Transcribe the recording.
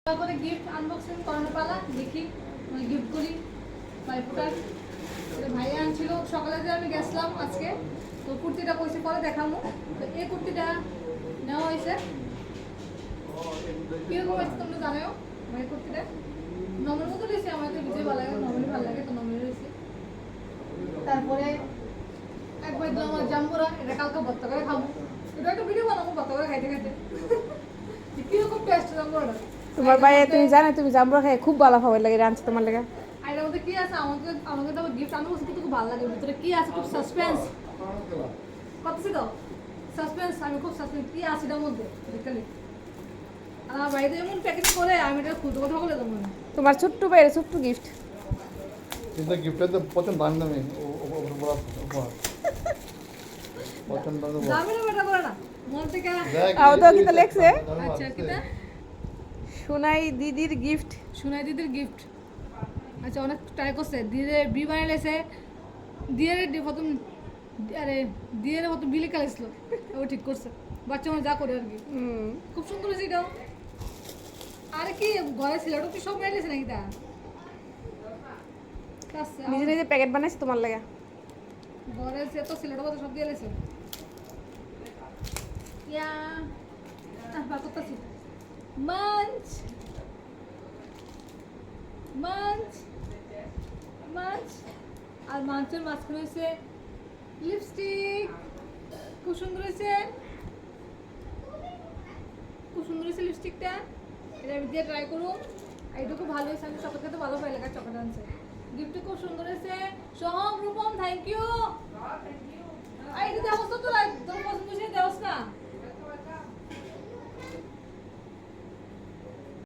তারপরে gift unboxing করানো পালা দেখি গিফট করি ভাইফোঁটার ভাইয়া আনছিল সকালে যে আমি গেছিলাম আজকে তো কুর্তিটা কইছে পরে দেখাবো তো এই কুর্তিটা নেওয়া হয়েছে কিরকম হয়েছে তোমরা জানাও ভাই কুর্তিটা নর্মাল মতো রয়েছে আমার তো বিজয় ভালো লাগে নর্মালি ভালো লাগে তো নর্মালি রয়েছে তারপরে একবার দিলাম আমার জাম্বুরা এটা কালকে ভর্তা করে খাবো এটা একটা ভিডিও বানাবো ভর্তা করে খাইতে খাইতে কিরকম টেস্ট জাম্বুরাটা তোমার ভাই তুমি জানো তুমি জাম্বুরা খাই খুব ভালো খাবার লাগে রাঁধছে তোমার লাগে আর এর মধ্যে কি আছে আমাকে তো গিফট আনবো কিন্তু খুব ভালো লাগে ভিতরে কি আছে খুব সাসপেন্স কত ছিল সাসপেন্স আমি খুব সাসপেন্স কি আছে এর মধ্যে দেখতে আর আমার ভাই তো এমন প্যাকেট করে আমি এটা খুঁজে কথা বলে দেবো তোমার ছোট্ট ভাইয়ের ছোট্ট গিফট কিন্তু গিফটের তো প্রচন্ড দামি দামি প্রচন্ড দামি দামি না বেটা করে না মন থেকে আও তো কিটা লেখছে আচ্ছা কিটা সোনাই দিদির গিফট সোনাই দিদির গিফট আচ্ছা অনেক ট্রাই করছে দিয়ে বি বানাইলেছে দিয়ে প্রথম আরে দিয়ে প্রথম বিলি কালাইছিল ও ঠিক করছে বাচ্চা মানুষ যা করে আর কি খুব সুন্দর হয়েছে এটাও আরে কি ঘরে ছিল কি সব বানাইলেছে নাকি তা নিজে নিজে প্যাকেট বানাইছে তোমার লাগে ঘরে সে তো সিলেটের কথা সব দিয়ে লেছে ইয়া করতেছি মাঞ্চ মাঞ্চ মাঞ্চ আর মাঞ্চের মাঝখানে হয়েছে লিপস্টিক খুব সুন্দর হয়েছে লিপস্টিকটা এটা আমি দিয়ে ট্রাই করুন এইটুকু ভালো হয়েছে আমি চকলেট খেতে ভালো পাই লাগা চকলেট আনছে গিফটটা খুব সুন্দর হয়েছে সোহম রূপম থ্যাংক ইউ এই দিদি অবস্থা তো তোর পছন্দ হয়েছে দেওস না